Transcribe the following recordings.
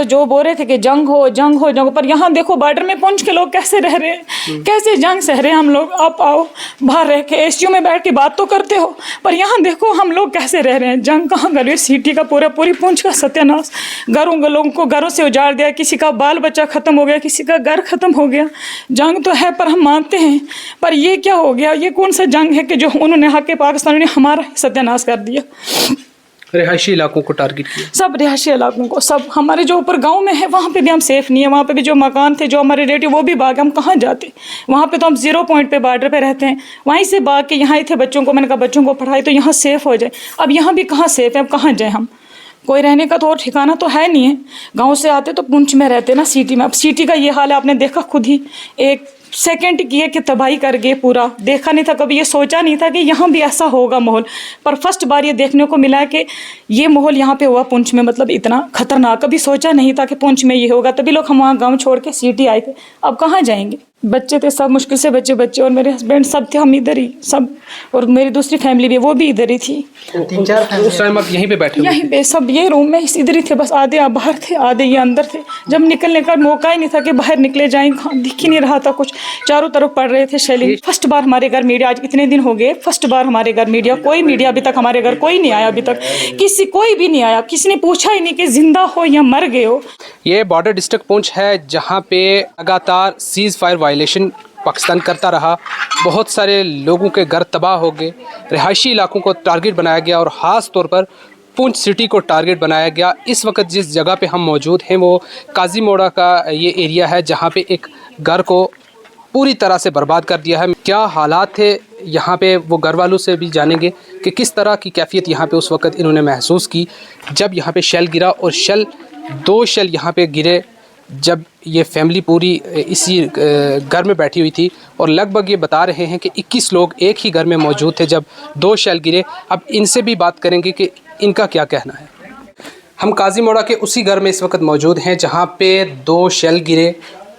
जो बोल रहे थे कि जंग हो जंग हो जंग, पर यहाँ देखो बॉर्डर में पुंछ के लोग कैसे रह रहे हैं, कैसे जंग सह रहे हैं हम लोग। आप आओ बाहर रह के एसयू में बैठ के बात तो करते हो, पर यहाँ देखो हम लोग कैसे रह रहे हैं। जंग कहाँ कर रही है, सिटी का पूरी पुंछ का सत्यानाश, लोगों को घरों से उजाड़ दिया, किसी का बाल बच्चा खत्म हो गया, किसी का घर खत्म हो गया। जंग तो है पर हम मानते हैं, पर ये क्या हो गया, ये कौन सा जंग है कि जो उन्होंने हक पाकिस्तान ने हमारा सत्यानाश कर दिया। रिहायशी इलाकों को टारगेट किया, सब रिहायशी इलाकों को, सब हमारे जो ऊपर गांव में है वहाँ पे भी हम सेफ नहीं है। वहाँ पे भी जो मकान थे, जो हमारे रिलेटिव, वो भी भागे, हम कहाँ जाते। वहाँ पे तो हम 0 पॉइंट पे बॉर्डर पे रहते हैं, वहीं से भाग के यहाँ थे बच्चों को, मैंने कहा बच्चों को पढ़ाई तो यहाँ सेफ हो जाए। अब यहाँ भी कहाँ सेफ है, अब कहाँ जाए हम, कोई रहने का तो और ठिकाना तो है नहीं है। गाँव से आते तो पुंछ में रहते ना, सिटी में। अब सिटी का ये हाल है, आपने देखा खुद ही, एक सेकंड की है कि तबाही कर गए पूरा। देखा नहीं था कभी, ये सोचा नहीं था कि यहाँ भी ऐसा होगा माहौल, पर फर्स्ट बार ये देखने को मिला कि ये माहौल यहाँ पे हुआ पुंछ में, मतलब इतना खतरनाक। कभी सोचा नहीं था कि पुंछ में ये होगा, तभी लोग हम वहाँ गाँव छोड़ के सिटी आए थे। अब कहाँ जाएंगे, बच्चे थे सब, मुश्किल से बच्चे और मेरे हस्बैंड सब थे, हम इधर ही सब, और मेरी दूसरी फैमिली भी, वो भी इधर ही थी। 3-4 उस टाइम आप यहीं पे बैठे हुए थे? यहीं पे सब, ये रूम में इधर ही थे, बस आधे आप बाहर थे, आधे ये अंदर थे। जब निकलने का मौका ही नहीं था कि बाहर निकले जाएं, दिख ही नहीं रहा था कुछ, चारों तरफ पड़ रहे थे शेलिंग। फर्स्ट बार हमारे घर मीडिया, आज इतने दिन हो गए, फर्स्ट बार हमारे घर मीडिया, कोई मीडिया अभी तक हमारे घर कोई नहीं आया, अभी तक कोई भी नहीं आया, किसी ने पूछा ही नहीं कि जिंदा हो या मर गए हो। ये बॉर्डर डिस्ट्रिक्ट पुंछ है, जहाँ पे लगातार सीज फायर वायलेशन पाकिस्तान करता रहा। बहुत सारे लोगों के घर तबाह हो गए, रिहायशी इलाकों को टारगेट बनाया गया और ख़ास तौर पर पुंछ सिटी को टारगेट बनाया गया। इस वक्त जिस जगह पे हम मौजूद हैं वो काजी मोड़ा का ये एरिया है, जहाँ पे एक घर को पूरी तरह से बर्बाद कर दिया है। क्या हालात थे यहाँ पे, वो घर वालों से भी जानेंगे कि किस तरह की कैफियत यहाँ पे उस वक्त इन्होंने महसूस की जब यहाँ पे शेल गिरा। और 2 शेल यहाँ पे गिरे जब ये फैमिली पूरी इसी घर में बैठी हुई थी, और लगभग ये बता रहे हैं कि 21 लोग एक ही घर में मौजूद थे जब 2 शेल गिरे। अब इनसे भी बात करेंगे कि इनका क्या कहना है। हम काजी मोड़ा के उसी घर में इस वक्त मौजूद हैं जहाँ पे 2 शेल गिरे,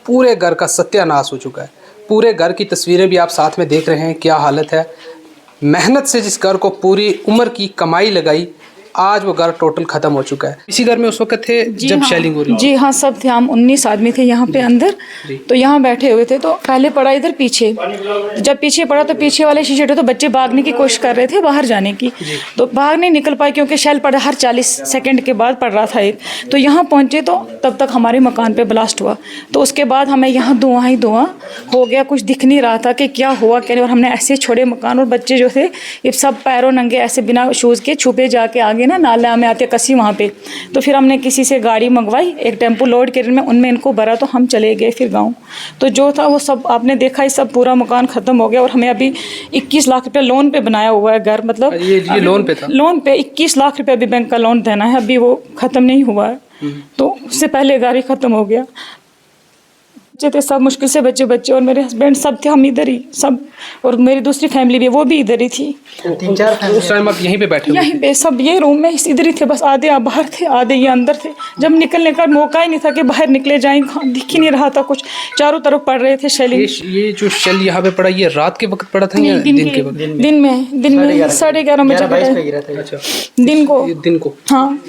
पूरे घर का सत्यानाश हो चुका है। पूरे घर की तस्वीरें भी आप साथ में देख रहे हैं, क्या हालत है। मेहनत से जिस घर को पूरी उम्र की कमाई लगाई, आज वो घर टोटल ख़त्म हो चुका है। इसी घर में उस वक्त थे जब शेलिंग हो रही? जी हाँ, सब थे, हम 19 आदमी थे यहाँ पे अंदर। तो यहाँ बैठे हुए थे, तो पहले पड़ा इधर पीछे, जब पीछे पड़ा तो पीछे वाले शीशे तो बच्चे भागने की कोशिश कर रहे थे बाहर जाने की, तो बाहर नहीं निकल पाए क्योंकि शेल पड़ा हर 40 सेकंड के बाद पड़ रहा था एक। तो यहाँ पहुँचे तो तब तक हमारे मकान पर ब्लास्ट हुआ। तो उसके बाद हमें यहाँ धुआं ही धुआं हो गया, कुछ दिख नहीं रहा था कि क्या हुआ क्या नहीं। और हमने ऐसे छोड़े मकान, और बच्चे जो थे ये सब पैरों नंगे ऐसे बिना शूज़ के छुपे जाके आगे ना नाला में आते कसी वहाँ पे। तो फिर हमने किसी से गाड़ी मंगवाई, एक टेम्पो लोड के में, उनमें इनको भरा, तो हम चले गए फिर गांव। तो जो था वो सब आपने देखा ही, सब पूरा मकान ख़त्म हो गया। और हमें अभी 21 लाख रुपये लोन पे बनाया हुआ है घर, मतलब ये लोन पे था? लोन पे 21 लाख रुपये अभी बैंक का लोन देना है, अभी वो ख़त्म नहीं हुआ है। तो उससे पहले घर ही ख़त्म हो गया। बच्चे थे सब, मुश्किल से बच्चे और मेरे हस्बैंड सब थे, हम इधर ही सब, और मेरी दूसरी फैमिली भी, वो भी इधर ही थी। 3-4 उस टाइम आप यहीं पे बैठे? यहीं पे सब, ये रूम में इधर ही थे, बस आधे आप बाहर थे, आधे ये अंदर थे। जब निकलने का मौका ही नहीं था कि बाहर निकले जाएं, दिख ही नहीं रहा था कुछ, चारों तरफ पड़ रहे थे शेलिंग। ये जो शेल यहाँ पे पड़ा, ये रात के वक्त पड़ा था या दिन के वक्त? दिन में 11:30 बजे दिन को। हाँ,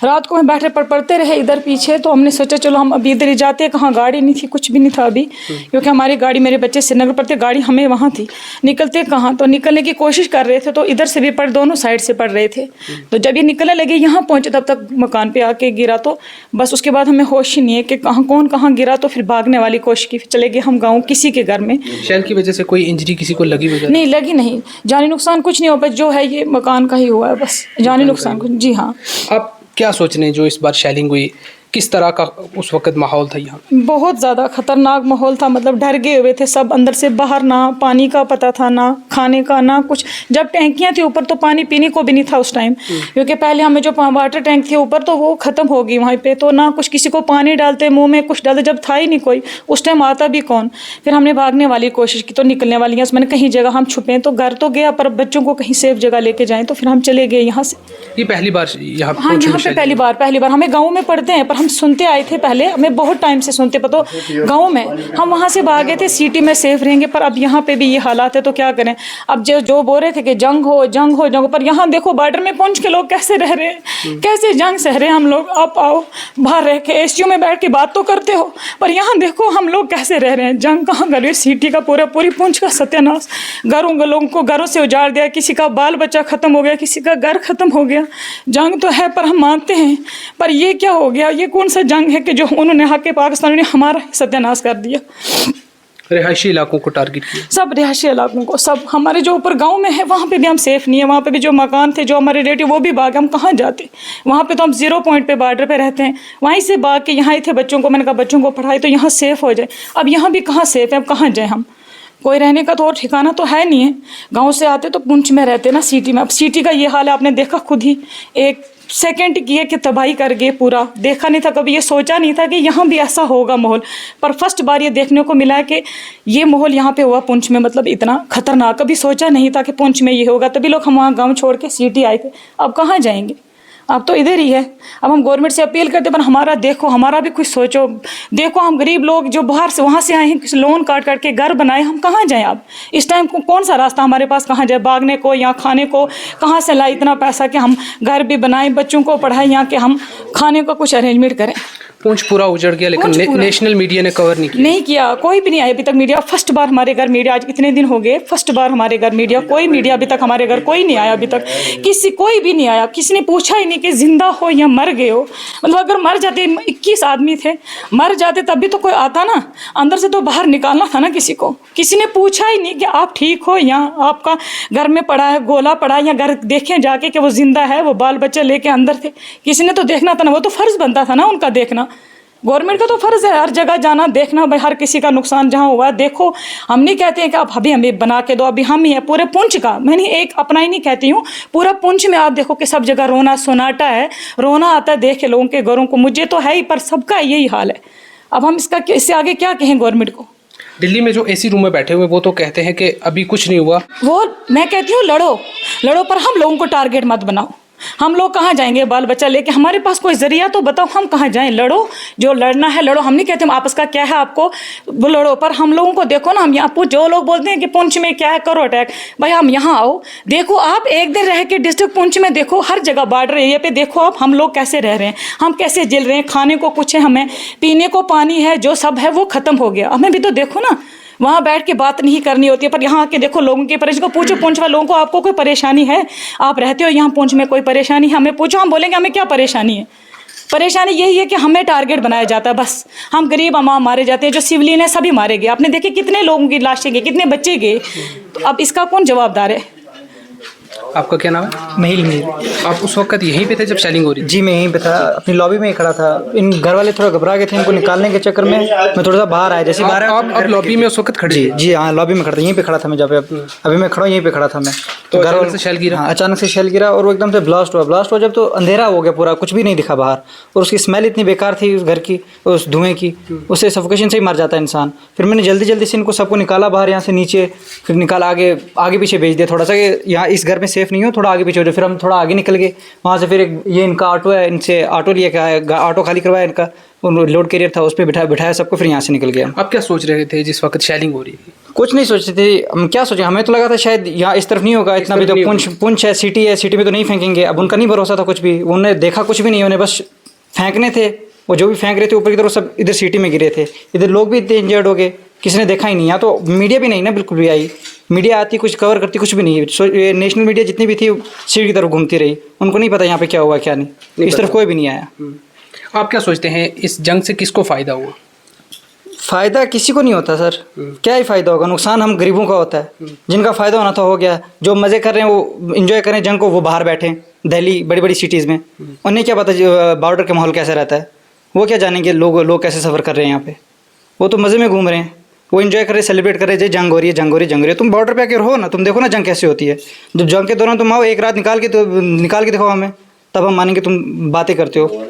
रात को हम बैठे पढ़ते रहे इधर पीछे। तो हमने सोचा चलो हम अभी इधर ही जाते, कहाँ गाड़ी नहीं थी, कुछ भी नहीं था अभी, क्योंकि हमारी गाड़ी, मेरे बच्चे श्रीनगर पढ़ते, गाड़ी हमें वहाँ थी। निकलते कहाँ, तो निकलने की कोशिश कर रहे थे, तो इधर से भी पढ़, दोनों साइड से पढ़ रहे थे। तो जब ये निकलने लगे, यहाँ पहुँचे, तब तक मकान पे आके गिरा। तो बस उसके बाद हमें होश ही नहीं है कि कौन कहाँ गिरा। तो फिर भागने वाली कोशिश की, फिर चले गए हम गाँव किसी के घर में। शेल की वजह से कोई इंजरी किसी को लगी वजह? नहीं लगी, नहीं जानी नुकसान कुछ नहीं हुआ, बस जो है ये मकान का ही हुआ है, बस जानी नुकसान कुछ। जी हाँ। आप क्या सोच रहे हैं जो इस बार शेलिंग हुई, किस तरह का उस वक्त माहौल था यहाँ? बहुत ज़्यादा खतरनाक माहौल था, मतलब डर गए हुए थे सब, अंदर से बाहर, ना पानी का पता था, ना खाने का, ना कुछ। जब टैंकियाँ थी ऊपर तो पानी पीने को भी नहीं था उस टाइम, क्योंकि पहले हमें जो वाटर टैंक थी ऊपर तो वो ख़त्म हो गई वहीं पे। तो ना कुछ किसी को पानी डालते, मुंह में कुछ डालते, जब था ही नहीं कोई उस टाइम, आता भी कौन। फिर हमने भागने वाली कोशिश की, तो निकलने वाली हैं, मैंने कहीं जगह हम छुपे, तो घर तो गया, पर बच्चों को कहीं सेफ जगह लेके जाएँ, तो फिर हम चले गए यहाँ से। ये पहली बार यहाँ? हाँ, यहाँ पे पहली बार हमें गाँव में पढ़ते हैं, पर हम सुनते आए थे पहले, हमें बहुत टाइम से सुनते पतो गाँव में, हम वहाँ से भागे थे सिटी में सेफ रहेंगे, पर अब यहाँ पे भी ये हालात है तो क्या करें। अब जो बोल रहे थे कि जंग हो जंग हो जंग हो, पर यहाँ देखो बॉर्डर में पहुँच के लोग कैसे रह रहे हैं, कैसे जंग सह रहे हैं हम लोग। आप आओ बाहर रह के एसयू में बैठ के बात तो करते हो, पर यहाँ देखो हम लोग कैसे रह रहे हैं। जंग कहाँ कर रही है, सिटी का पूरी पूंछ का सत्यानाश, लोगों को घरों से उजाड़ दिया, किसी का बाल बच्चा खत्म हो गया, किसी का घर खत्म हो गया। जंग तो है पर हम मानते हैं, पर ये क्या हो गया, ये कौन सा जंग है कि जो उन्होंने हक पाकिस्तान ने हमारा सत्यानाश कर दिया। रिहायशी इलाकों को टारगेट किया, सब रिहायशी इलाकों को, सब हमारे जो ऊपर गांव में है वहाँ पे भी हम सेफ नहीं है। वहाँ पे भी जो मकान थे, जो हमारे रिलेटिव वो भी भागे, हम कहाँ जाते। वहाँ पे तो हम 0 पॉइंट पे बॉर्डर पे रहते हैं, वहीं से भाग के यहाँ थे बच्चों को, मैंने कहा बच्चों को पढ़ाई तो यहाँ सेफ हो जाए। अब यहाँ भी कहाँ सेफ है, अब कहाँ जाए हम, कोई रहने का तो और ठिकाना तो है नहीं है। गांव से आते तो पुंछ में रहते ना, सिटी में। अब सिटी का ये हाल है, आपने देखा खुद ही, 1 सेकंड किए कि तबाही कर गए पूरा। देखा नहीं था कभी, ये सोचा नहीं था कि यहाँ भी ऐसा होगा माहौल, पर फर्स्ट बार ये देखने को मिला है कि ये माहौल यहाँ पे हुआ पुंछ में, मतलब इतना खतरनाक। कभी सोचा नहीं था कि पुंछ में ये होगा, तभी लोग हम वहाँ गाँव छोड़ के सिटी आए थे। अब कहाँ जाएंगे, अब तो इधर ही है। अब हम गवर्नमेंट से अपील करते, पर हमारा देखो, हमारा भी कुछ सोचो। देखो हम गरीब लोग जो बाहर से वहाँ से आए हैं, लोन काट के घर बनाए, हम कहाँ जाएं। अब इस टाइम को कौन सा रास्ता हमारे पास, कहाँ जाए भागने को या खाने को, कहाँ से लाए इतना पैसा कि हम घर भी बनाएं, बच्चों को पढ़ाएं, यहाँ के हम खाने का कुछ अरेंजमेंट करें। पूंछ पूरा उजड़ गया, लेकिन नेशनल मीडिया ने कवर नहीं किया, कोई भी नहीं आया अभी तक मीडिया। फर्स्ट बार हमारे घर मीडिया, आज इतने दिन हो गए, फर्स्ट बार हमारे घर मीडिया, कोई मीडिया अभी तक हमारे घर कोई नहीं आया अभी तक, कोई भी नहीं आया। किसी ने पूछा ही नहीं कि जिंदा हो या मर गए हो। मतलब अगर मर जाते, 21 आदमी थे, मर जाते तब भी तो कोई आता ना, अंदर से तो बाहर निकालना था ना किसी को। किसी ने पूछा ही नहीं कि आप ठीक हो या आपका घर में पड़ा है, गोला पड़ा है, या घर देखें जाके कि वो जिंदा है, वो बाल बच्चे लेके अंदर थे। किसी ने तो देखना था ना, वो तो फर्ज बनता था ना उनका देखना। गवर्नमेंट का तो फर्ज है हर जगह जाना, देखना, भाई हर किसी का नुकसान जहाँ हुआ है देखो। हम नहीं कहते हैं कि आप अभी हमें बना के दो, अभी हम ही है पूरे पुंछ का, मैंने एक अपना ही नहीं कहती हूँ, पूरा पुंछ में आप देखो कि सब जगह रोना सोनाटा है, रोना आता है देख के लोगों के घरों को। मुझे तो है ही, पर सबका यही हाल है। अब हम इससे आगे क्या कहें गवर्नमेंट को। दिल्ली में जो एसी रूम में बैठे हुए वो तो कहते हैं कि अभी कुछ नहीं हुआ। वो मैं कहती हूँ लड़ो, पर हम लोगों को टारगेट मत बनाओ। हम लोग कहाँ जाएंगे बाल बच्चा लेके, हमारे पास कोई जरिया तो बताओ, हम कहाँ जाएं। लड़ो, जो लड़ना है लड़ो, हम नहीं कहते हम आपस का क्या है आपको वो लड़ो, पर हम लोगों को देखो ना। हम यहाँ जो लोग बोलते हैं कि पुंछ में क्या है, करो अटैक, भाई हम यहाँ आओ, देखो आप एक दिन रह के डिस्ट्रिक्ट पुंछ में देखो, हर जगह बॉर्डर एरिया पे देखो आप हम लोग कैसे रह रहे हैं, हम कैसे जल रहे हैं। खाने को कुछ है, हमें पीने को पानी है, जो सब है वो खत्म हो गया। हमें भी तो देखो ना, वहाँ बैठ के बात नहीं करनी होती है, पर यहाँ आके देखो लोगों की परेशानी को पूछो। पुंछ वाले लोगों को आपको कोई परेशानी है, आप रहते हो यहाँ पुंछ में, कोई परेशानी है हमें पूछो, हम बोलेंगे हमें क्या परेशानी है। परेशानी यही है कि हमें टारगेट बनाया जाता है, बस हम गरीब अमां मारे जाते हैं, जो सिविलियन है सभी मारे गए। आपने देखे कितने लोगों की लाशें गई, कितने बच्चे गए, तो अब इसका कौन जवाबदार है। आपका क्या नाम है? महिल मीर। आप उस वक्त यहीं पे थे जब सेलिंग हो रही? जी मैं यहीं पे था, अपनी लॉबी में ही खड़ा था। इन घर वाले थोड़ा घबरा गए थे, इनको निकालने के चक्कर में मैं थोड़ा सा बाहर आया। जैसे बाहर आप लॉबी में उस वक्त खड़े? जी हाँ, लॉबी में खड़ा था, यहीं पे खड़ा था मैं, जहाँ पे अभी मैं खड़ा हूँ यहीं पे खड़ा था मैं। तो अचानक से शेल गिरा? हाँ, अचानक से शेल गिरा और वो एकदम से ब्लास्ट हुआ जब तो अंधेरा हो गया पूरा, कुछ भी नहीं दिखा बाहर, और उसकी स्मेल इतनी बेकार थी उस घर की, उस धुएं की, उससे सफोकेशन से ही मर जाता है इंसान। फिर मैंने जल्दी से इनको सबको निकाला बाहर यहाँ से नीचे, फिर निकाला आगे पीछे भेज दिया थोड़ा सा कि यहाँ इस घर में सेफ नहीं हो, थोड़ा आगे पीछे हो जाए। फिर हम थोड़ा आगे निकल गए वहाँ से, फिर ये इनका ऑटो है, इनसे ऑटो लिया क्या है, ऑटो खाली करवाया इनका, लोड कैरियर था उस पर बिठाया सबको, फिर यहाँ से निकल गया। आप क्या सोच रहे थे जिस वक्त शेलिंग हो रही थी? कुछ नहीं सोचते थे हम, क्या सोचे, हमें तो लगा था शायद यहाँ इस तरफ नहीं होगा इतना भी, तो पुंछ है, सिटी में तो नहीं फेंकेंगे। अब उनका नहीं भरोसा था कुछ भी, उन्होंने देखा कुछ भी नहीं, उन्हें बस फेंकने थे, वो जो भी फेंक रहे थे ऊपर की तरफ सब इधर सिटी में गिरे थे। इधर लोग भी इतने इंजर्ड हो गए, किसी ने देखा ही नहीं। यहाँ तो मीडिया भी नहीं ना, बिल्कुल भी आई, मीडिया आती कुछ कवर करती कुछ भी नहीं है। नेशनल मीडिया जितनी भी थी सिटी की तरफ घूमती रही, उनको नहीं पता यहाँ पे क्या हुआ क्या नहीं, इस तरफ कोई भी नहीं आया। आप क्या सोचते हैं इस जंग से किसको फ़ायदा हुआ? फ़ायदा किसी को नहीं होता सर, क्या ही फ़ायदा होगा, नुकसान हम गरीबों का होता है। जिनका फ़ायदा होना था हो गया, जो मज़े कर रहे हैं वो इन्जॉय करें जंग को, वो बाहर बैठें दिल्ली बड़ी सिटीज़ में। उन्हें क्या पता बॉर्डर का माहौल कैसा रहता है, वो क्या जानेंगे लोग कैसे सफ़र कर रहे हैं यहाँ पे। वो तो मज़े में घूम रहे हैं, वो इन्जॉय कर रहे, सेलिब्रेट कर रहे, जंग हो रही है। तुम बॉर्डर पे आके रहो ना, तुम देखो ना जंग कैसे होती है। जब जंग के दौरान तुम आओ, एक रात निकाल के दिखाओ हमें, तब हम मानेंगे तुम बातें करते हो।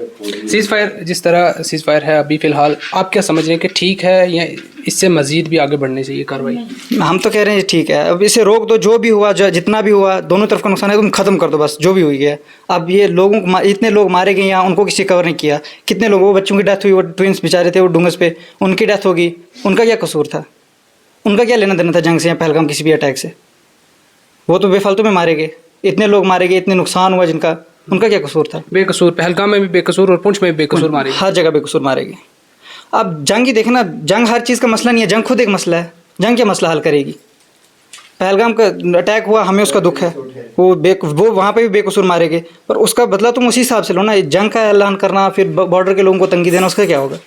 सीज़ फायर जिस तरह सीज़ फायर है अभी फ़िलहाल, आप क्या समझ रहे हैं कि ठीक है या इससे मज़ीद भी आगे बढ़नी चाहिए कार्रवाई? हम तो कह रहे हैं ठीक है, अब इसे रोक दो, जो भी हुआ जितना भी हुआ दोनों तरफ का नुकसान है तुम खत्म कर दो बस, जो भी हुई है। अब ये लोगों को इतने लोग मारे गए यहाँ, उनको किसी कवर नहीं किया। कितने लोगों वो बच्चों की डेथ हुई, वो ट्विंस बेचारे थे वो डूंगस पे, उनकी डेथ होगी, उनका क्या कसूर था? उनका क्या लेना देना था जंग से या पहलगाम किसी भी अटैक से? वो तो बेफालतू में मारे गए, इतने लोग मारे गए, इतने नुकसान हुआ जिनका, उनका क्या कसूर था? बेकसूर, पहलगाम में भी बेकसूर और पुंछ में भी बेकसूर मारे गए। हर जगह बेकसूर मारे गए। अब जंग ही देखना, जंग हर चीज़ का मसला नहीं है, जंग खुद एक मसला है। जंग क्या मसला हल करेगी? पहलगाम का अटैक हुआ, हमें उसका दुख है, वो वहाँ पे भी बेकसूर मारे गए, पर उसका बदला तुम उसी हिसाब से लो ना। जंग का ऐलान करना फिर बॉर्डर के लोगों को तंगी देना, उसका क्या होगा?